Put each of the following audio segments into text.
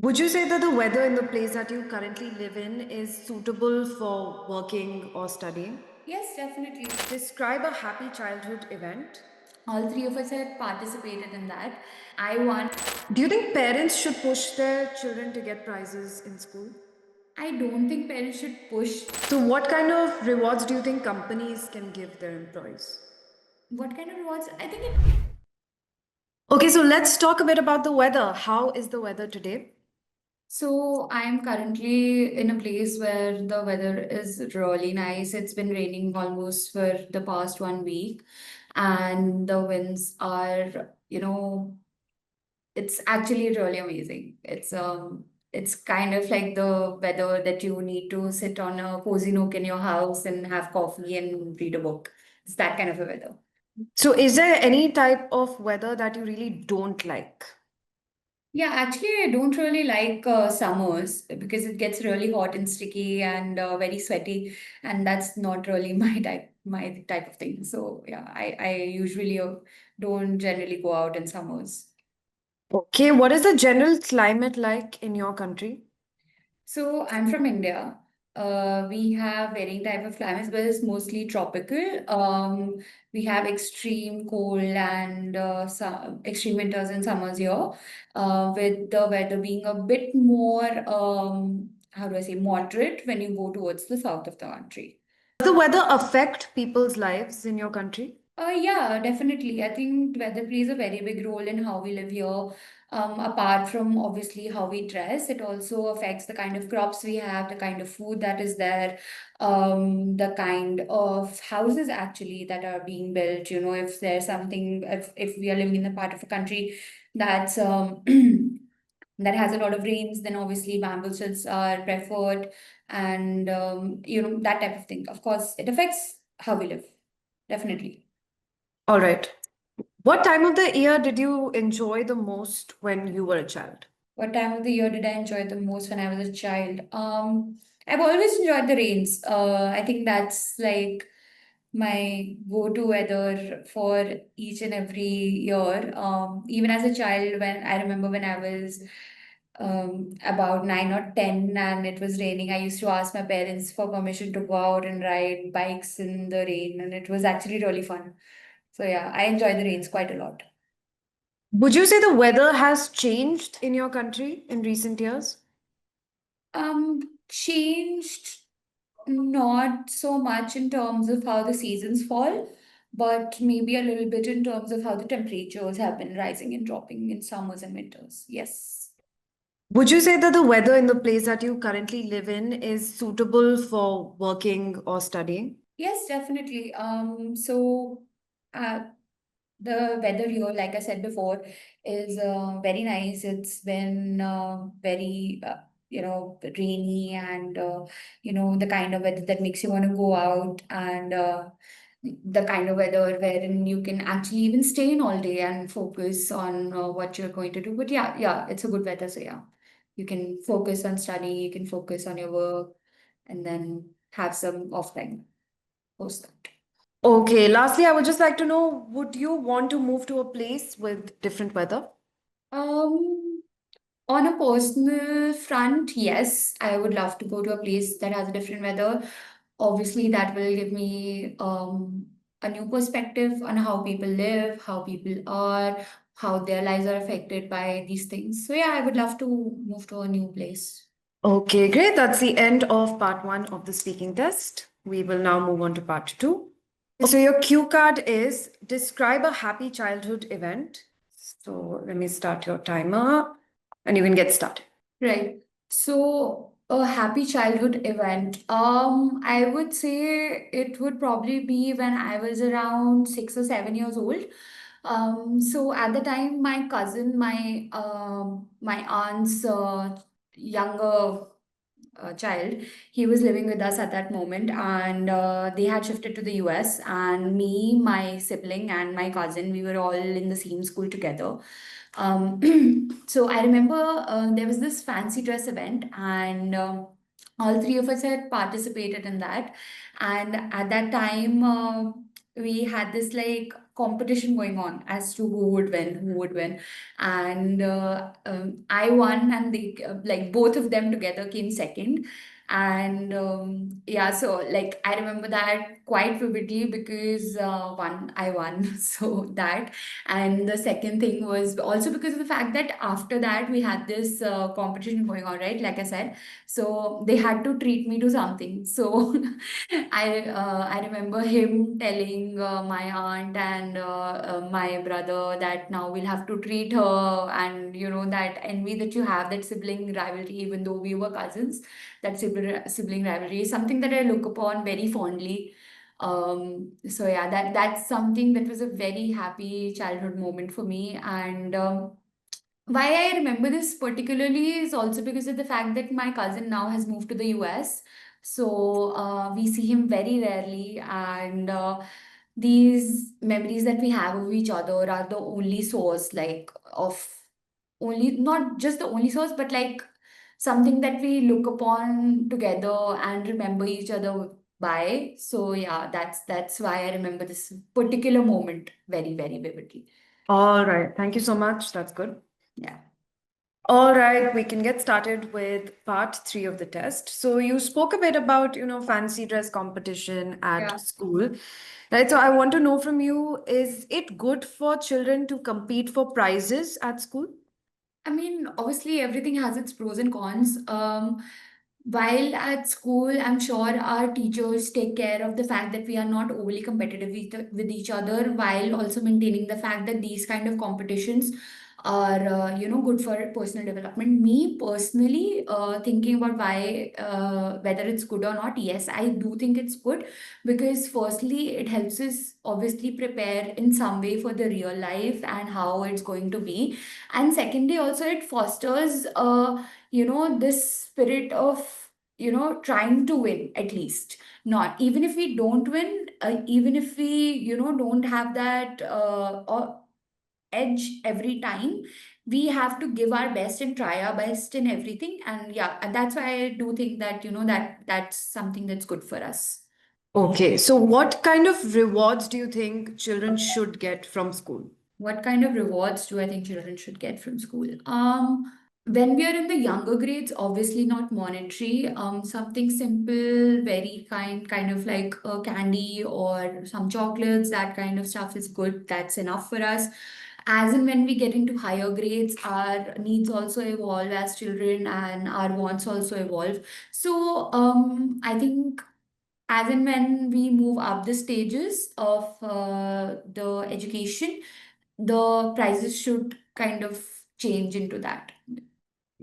Would you say that the weather in the place that you currently live in is suitable for working or studying? Yes, definitely. Describe a happy childhood event. All three of us had participated in that. I won. Do you think parents should push their children to get prizes in school? I don't think parents should push. So, what kind of rewards do you think companies can give their employees? What kind of rewards? I think it. Okay, so let's talk a bit about the weather. How is the weather today? So I'm currently in a place where the weather is really nice. It's been raining almost for the past 1 week, and the winds are, it's actually really amazing. It's kind of like the weather that you need to sit on a cozy nook in your house and have coffee and read a book. It's that kind of a weather. So, is there any type of weather that you really don't like? Yeah, actually, I don't really like summers because it gets really hot and sticky and very sweaty, and that's not really my type of thing. So yeah, I usually don't generally go out in summers. Okay, what is the general climate like in your country? So I'm from India. We have varying type of climates, but it's mostly tropical. We have extreme cold and some extreme winters and summers here, with the weather being a bit more, how do I say, moderate when you go towards the south of the country. Does the weather affect people's lives in your country? Yeah, definitely. I think weather plays a very big role in how we live here. Apart from obviously how we dress, it also affects the kind of crops we have, the kind of food that is there, the kind of houses actually that are being built. If there's something, if we are living in a part of a country that's that has a lot of rains, then obviously bamboo sheds are preferred, and that type of thing. Of course, it affects how we live. Definitely. All right. What time of the year did you enjoy the most when you were a child? What time of the year did I enjoy the most when I was a child? I've always enjoyed the rains. I think that's like my go-to weather for each and every year. Even as a child, when I remember when I was about 9 or 10 and it was raining, I used to ask my parents for permission to go out and ride bikes in the rain, and it was actually really fun. So yeah, I enjoy the rains quite a lot. Would you say the weather has changed in your country in recent years? Changed not so much in terms of how the seasons fall, but maybe a little bit in terms of how the temperatures have been rising and dropping in summers and winters. Yes. Would you say that the weather in the place that you currently live in is suitable for working or studying? Yes, definitely. Uh, The weather here, like I said before, is very nice. It's been very, rainy and, the kind of weather that makes you want to go out, and the kind of weather wherein you can actually even stay in all day and focus on what you're going to do. But yeah, yeah, it's a good weather. So yeah, you can focus on study, you can focus on your work, and then have some off time post that. Okay, lastly, I would just like to know, would you want to move to a place with different weather? Um, On a personal front, yes, I would love to go to a place that has a different weather. Obviously, that will give me a new perspective on how people live, how people are, how their lives are affected by these things. So, yeah, I would love to move to a new place. Okay, great. That's the end of part one of the speaking test. We will now move on to part two. So, your cue card is describe a happy childhood event. So, let me start your timer and you can get started. Right. So, a happy childhood event. I would say it would probably be when I was around 6 or 7 years old. So at the time, my cousin, my aunt's younger child, he was living with us at that moment, and they had shifted to the US. And me, my sibling, and my cousin, we were all in the same school together. Um, so I remember there was this fancy dress event, and all three of us had participated in that. And at that time, we had this like competition going on as to who would win, and I won, and they like both of them together came second. And yeah, so like I remember that quite vividly because one I won, so that. And the second thing was also because of the fact that after that we had this competition going on, right? Like I said, so they had to treat me to something. So I remember him telling my aunt and my brother that now we'll have to treat her, and you know that envy that you have, that sibling rivalry, even though we were cousins, that sibling rivalry is something that I look upon very fondly. So yeah, that's something that was a very happy childhood moment for me. And why I remember this particularly is also because of the fact that my cousin now has moved to the US. So we see him very rarely, and these memories that we have of each other are the only source, like of only, not just the only source, but like something that we look upon together and remember each other by. So yeah, that's why I remember this particular moment very, very vividly. All right. Thank you so much. That's good. Yeah. All right, we can get started with part three of the test. So you spoke a bit about, fancy dress competition Yeah. at school, right? So I want to know from you, is it good for children to compete for prizes at school? I mean, obviously, everything has its pros and cons. While at school, I'm sure our teachers take care of the fact that we are not overly competitive with each other, while also maintaining the fact that these kind of competitions are, good for personal development. Me personally, thinking about why, whether it's good or not, yes, I do think it's good because firstly, it helps us obviously prepare in some way for the real life and how it's going to be, and secondly also it fosters this spirit of trying to win, at least, not even if we don't win, even if we don't have that edge every time, we have to give our best and try our best in everything. And yeah, and that's why I do think that that's something that's good for us. Okay, so what kind of rewards do you think children should get from school? What kind of rewards do I think children should get from school? When we are in the younger grades, obviously not monetary. Something simple, very kind of like a candy or some chocolates. That kind of stuff is good. That's enough for us. As and when we get into higher grades, our needs also evolve as children, and our wants also evolve. So, I think as and when we move up the stages of the education, the prices should kind of change into that.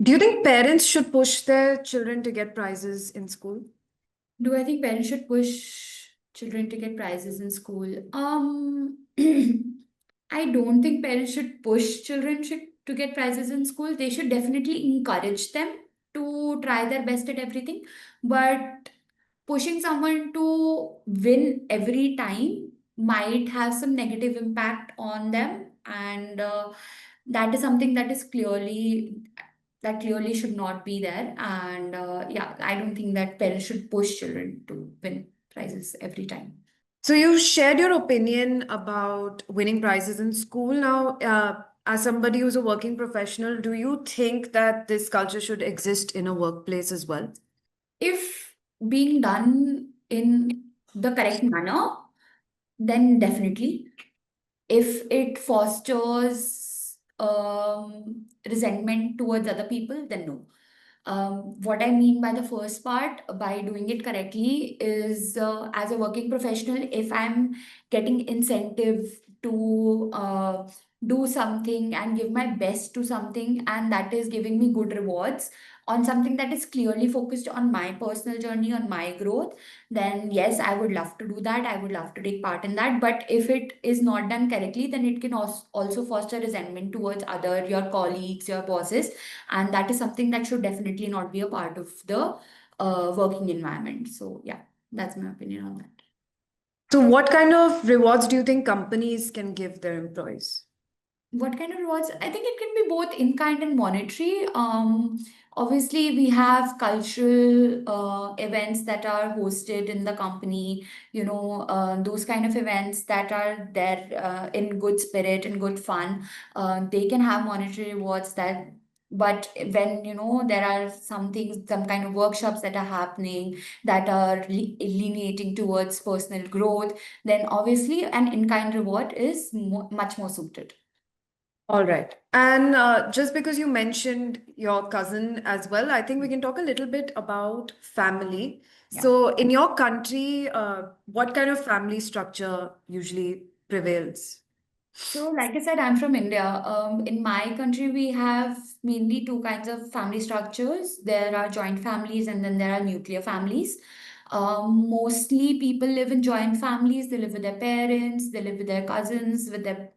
Do you think parents should push their children to get prizes in school? Do I think parents should push children to get prizes in school? I don't think parents should push to get prizes in school. They should definitely encourage them to try their best at everything. But pushing someone to win every time might have some negative impact on them, and that is something that clearly should not be there. And yeah, I don't think that parents should push children to win prizes every time. So you shared your opinion about winning prizes in school. Now, as somebody who's a working professional, do you think that this culture should exist in a workplace as well? If being done in the correct manner, then definitely. If it fosters resentment towards other people, then no. What I mean by the first part, by doing it correctly, is as a working professional, if I'm getting incentive to do something and give my best to something, and that is giving me good rewards on something that is clearly focused on my personal journey, on my growth, then yes, I would love to do that. I would love to take part in that. But if it is not done correctly, then it can also foster resentment towards other your colleagues, your bosses, and that is something that should definitely not be a part of the working environment. So yeah, that's my opinion on that. So, what kind of rewards do you think companies can give their employees? What kind of rewards? I think it can be both in kind and monetary. Obviously, we have cultural events that are hosted in the company, those kind of events that are there in good spirit and good fun. They can have monetary rewards that, but when, there are some things, some kind of workshops that are happening that are leaning towards personal growth, then obviously an in-kind reward is much more suited. All right. And just because you mentioned your cousin as well, I think we can talk a little bit about family. Yeah. So, in your country, what kind of family structure usually prevails? So, like I said, I'm from India. In my country, we have mainly two kinds of family structures. There are joint families and then there are nuclear families. Mostly people live in joint families. They live with their parents, they live with their cousins, with their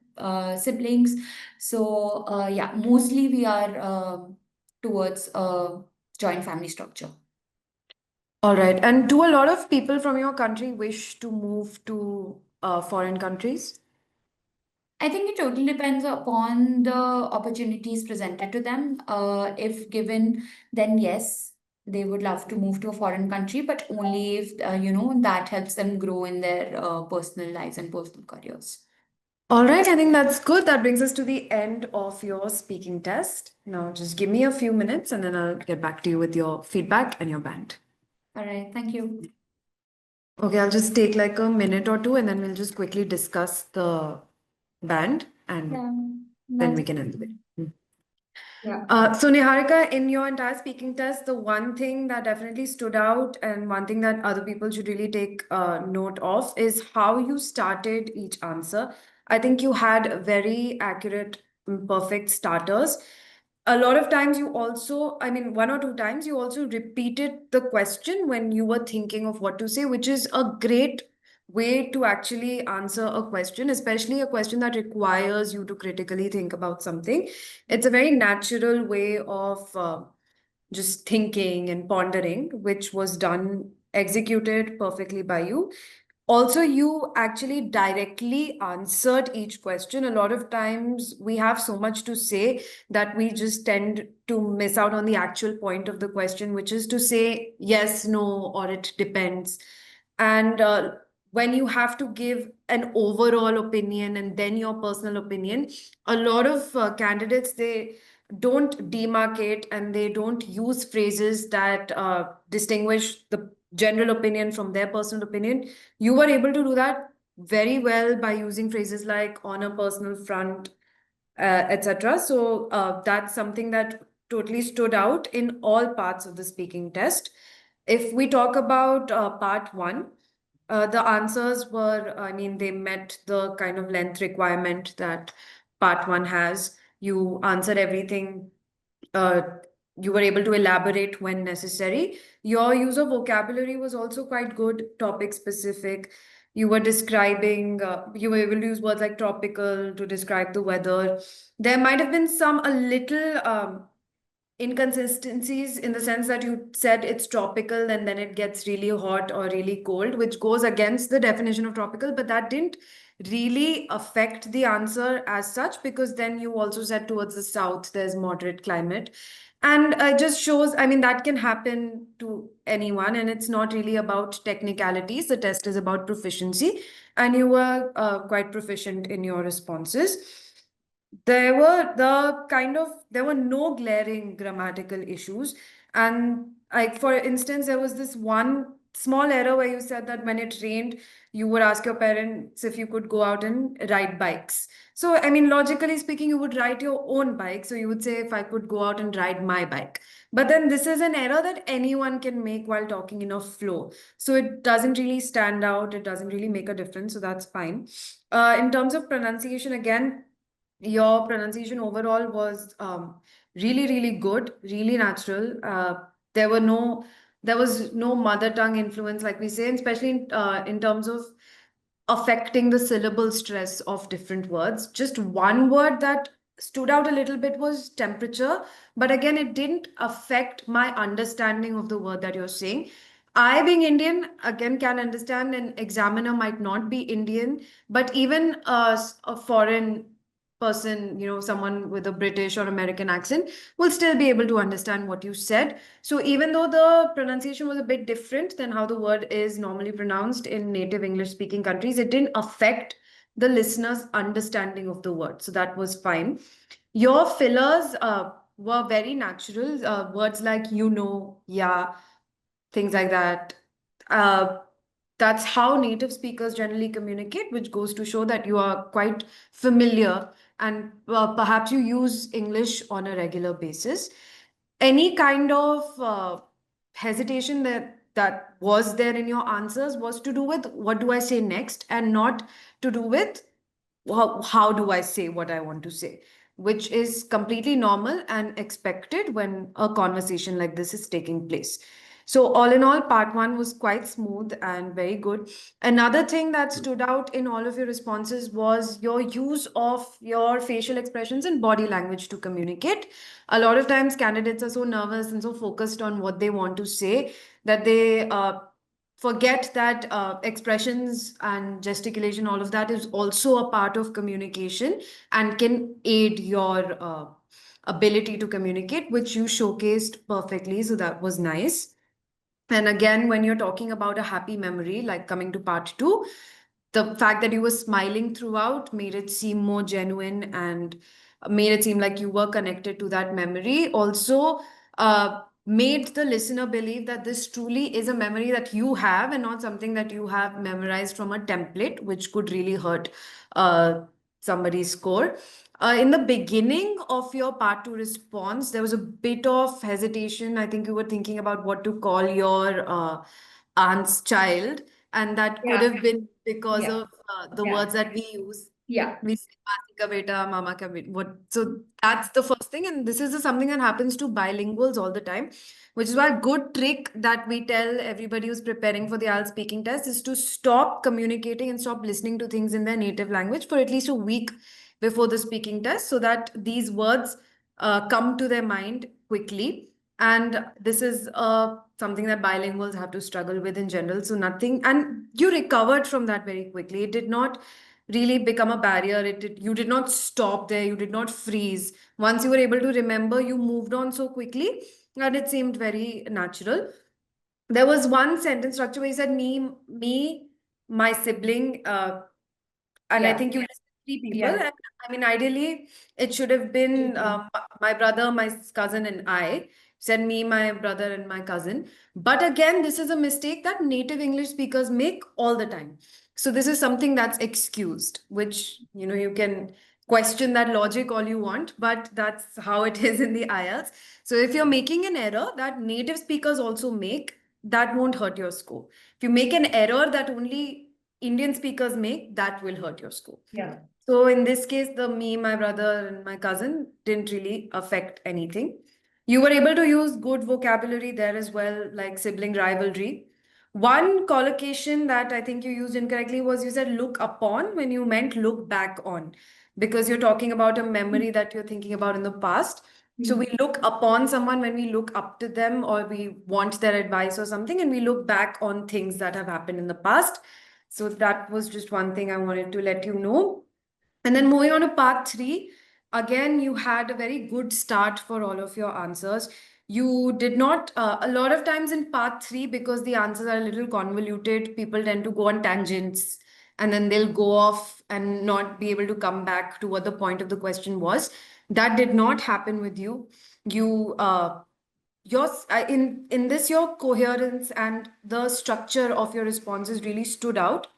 siblings. So, yeah, mostly we are towards joint family structure. All right. And do a lot of people from your country wish to move to foreign countries? I think it totally depends upon the opportunities presented to them. If given, then yes, they would love to move to a foreign country, but only if that helps them grow in their personal lives and personal careers. All right, I think that's good. That brings us to the end of your speaking test. Now, just give me a few minutes and then I'll get back to you with your feedback and your band. All right, thank you. Okay, I'll just take like a minute or two and then we'll just quickly discuss the band and Yeah, then we that's can end it. yeah. So Niharika, in your entire speaking test, the one thing that definitely stood out and one thing that other people should really take note of is how you started each answer. I think you had very accurate, perfect starters. A lot of times you also, I mean, one or two times you also repeated the question when you were thinking of what to say, which is a great way to actually answer a question, especially a question that requires you to critically think about something. It's a very natural way of just thinking and pondering, which was done, executed perfectly by you. Also, you actually directly answered each question. A lot of times we have so much to say that we just tend to miss out on the actual point of the question, which is to say yes, no, or it depends. And when you have to give an overall opinion and then your personal opinion, a lot of candidates, they don't demarcate and they don't use phrases that distinguish the general opinion from their personal opinion. You were able to do that very well by using phrases like on a personal front, etc. So that's something that totally stood out in all parts of the speaking test. If we talk about part one, the answers were, I mean, they met the kind of length requirement that part one has. You answered everything. Uh, you were able to elaborate when necessary. Your use of vocabulary was also quite good, topic specific. You were describing, you were able to use words like tropical to describe the weather. There might have been some a little inconsistencies in the sense that you said it's tropical and then it gets really hot or really cold, which goes against the definition of tropical, but that didn't really affect the answer as such because then you also said towards the south there's moderate climate. And it just shows, I mean, that can happen to anyone, and it's not really about technicalities. The test is about proficiency, and you were quite proficient in your responses. There were no glaring grammatical issues. And like for instance, there was this one small error where you said that when it rained, you would ask your parents if you could go out and ride bikes. So, I mean, logically speaking, you would ride your own bike. So you would say, if I could go out and ride my bike. But then this is an error that anyone can make while talking in a flow. So it doesn't really stand out. It doesn't really make a difference. So that's fine. In terms of pronunciation, again, your pronunciation overall was really, really good, really natural. There were no, there was no mother tongue influence, like we say, and especially in terms of affecting the syllable stress of different words. Just one word that stood out a little bit was temperature, but again, it didn't affect my understanding of the word that you're saying. I, being Indian, again can understand an examiner might not be Indian, but even a foreign person, someone with a British or American accent will still be able to understand what you said. So even though the pronunciation was a bit different than how the word is normally pronounced in native English speaking countries, it didn't affect the listener's understanding of the word. So that was fine. Your fillers were very natural. Words like, yeah, things like that. Uh, that's how native speakers generally communicate, which goes to show that you are quite familiar and perhaps you use English on a regular basis. Any kind of hesitation that was there in your answers was to do with what do I say next and not to do with how do I say what I want to say, which is completely normal and expected when a conversation like this is taking place. So, all in all, part one was quite smooth and very good. Another thing that stood out in all of your responses was your use of your facial expressions and body language to communicate. A lot of times, candidates are so nervous and so focused on what they want to say that they forget that expressions and gesticulation, all of that is also a part of communication and can aid your ability to communicate, which you showcased perfectly. So that was nice. And again, when you're talking about a happy memory, like coming to part two, the fact that you were smiling throughout made it seem more genuine and made it seem like you were connected to that memory. Also, made the listener believe that this truly is a memory that you have and not something that you have memorized from a template, which could really hurt somebody's score. In the beginning of your part two response, there was a bit of hesitation. I think you were thinking about what to call your aunt's child, and that could Yeah. have been because Yeah. of the Yeah. words that we use. Yeah. We say "Masi ka beta, mama ka beta." What? So that's the first thing, and this is something that happens to bilinguals all the time, which is why a good trick that we tell everybody who's preparing for the IELTS speaking test is to stop communicating and stop listening to things in their native language for at least a week before the speaking test, so that these words come to their mind quickly. And this is something that bilinguals have to struggle with in general. So nothing, and you recovered from that very quickly. It did not really become a barrier. You did not stop there. You did not freeze. Once you were able to remember, you moved on so quickly and it seemed very natural. There was one sentence structure where you said me, my sibling, and I Yeah. think you listed three people. Yeah. And I mean, ideally, it should have been my brother, my cousin, and I. Said me, my brother, and my cousin. But again, this is a mistake that native English speakers make all the time. So this is something that's excused, which you can question that logic all you want, but that's how it is in the IELTS. So if you're making an error that native speakers also make, that won't hurt your score. If you make an error that only Indian speakers make, that will hurt your score. Yeah. So in this case, me, my brother, and my cousin didn't really affect anything. You were able to use good vocabulary there as well, like sibling rivalry. One collocation that I think you used incorrectly was you said look upon when you meant look back on, because you're talking about a memory that you're thinking about in the past. So we look upon someone when we look up to them or we want their advice or something, and we look back on things that have happened in the past. So that was just one thing I wanted to let you know. And then moving on to part three, again, you had a very good start for all of your answers. You did not, a lot of times in part three, because the answers are a little convoluted, people tend to go on tangents and then they'll go off and not be able to come back to what the point of the question was. That did not happen with you. You, in this, your coherence and the structure of your responses really stood out,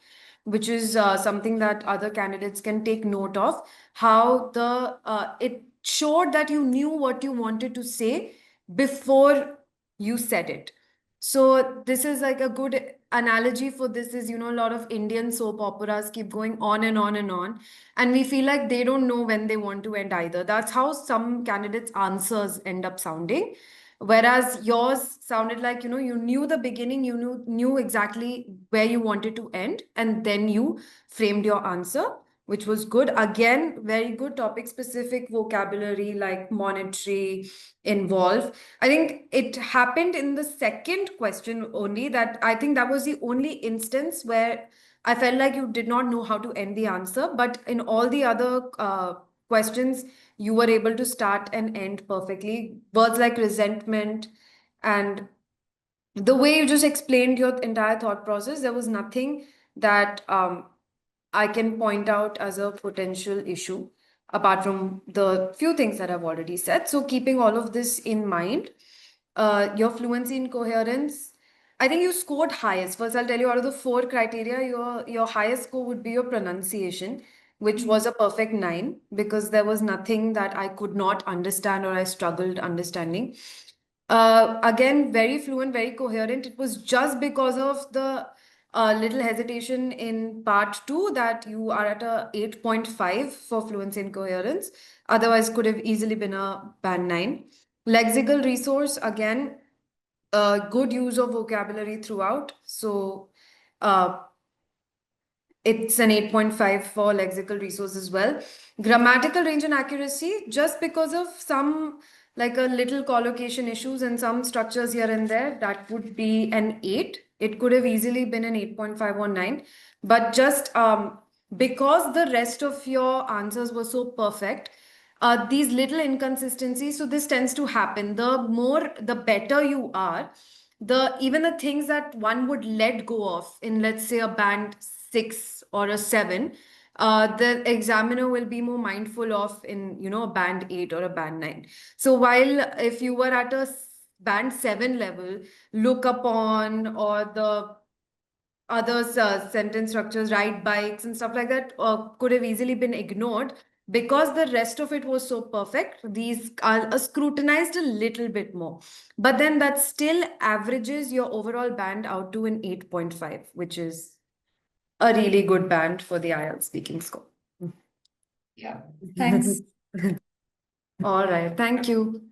which is something that other candidates can take note of. How the it showed that you knew what you wanted to say before you said it. So this is like a good analogy for this is, a lot of Indian soap operas keep going on and on and on, and we feel like they don't know when they want to end either. That's how some candidates answers end up sounding. Whereas yours sounded like, you knew the beginning, you knew exactly where you wanted to end, and then you framed your answer, which was good. Again, very good topic specific vocabulary like monetary involved. I think it happened in the second question only, that I think that was the only instance where I felt like you did not know how to end the answer. But in all the other questions you were able to start and end perfectly. Words like resentment and the way you just explained your entire thought process, there was nothing that I can point out as a potential issue apart from the few things that I've already said. So, keeping all of this in mind, your fluency in coherence, I think you scored highest. First, I'll tell you out of the four criteria, your highest score would be your pronunciation, which was a perfect 9 because there was nothing that I could not understand or I struggled understanding. Again, very fluent, very coherent. It was just because of the little hesitation in part two that you are at a 8.5 for fluency and coherence. Otherwise, could have easily been a band 9. Lexical resource, again, good use of vocabulary throughout. So, uh, it's an 8.5 for lexical resource as well. Grammatical range and accuracy, just because of some like a little collocation issues and some structures here and there, that would be an 8. It could have easily been an 8.5 or 9. But just because the rest of your answers were so perfect, these little inconsistencies, so this tends to happen. The better you are, the even the things that one would let go of in, let's say, a band 6 or a 7, the examiner will be more mindful of in, a band 8 or a band 9. So while if you were at a band 7 level, look upon or the others sentence structures, ride bikes and stuff like that could have easily been ignored because the rest of it was so perfect. These are scrutinized a little bit more, but then that still averages your overall band out to an 8.5, which is a really good band for the IELTS speaking score. Yeah. Thanks. All right, thank you.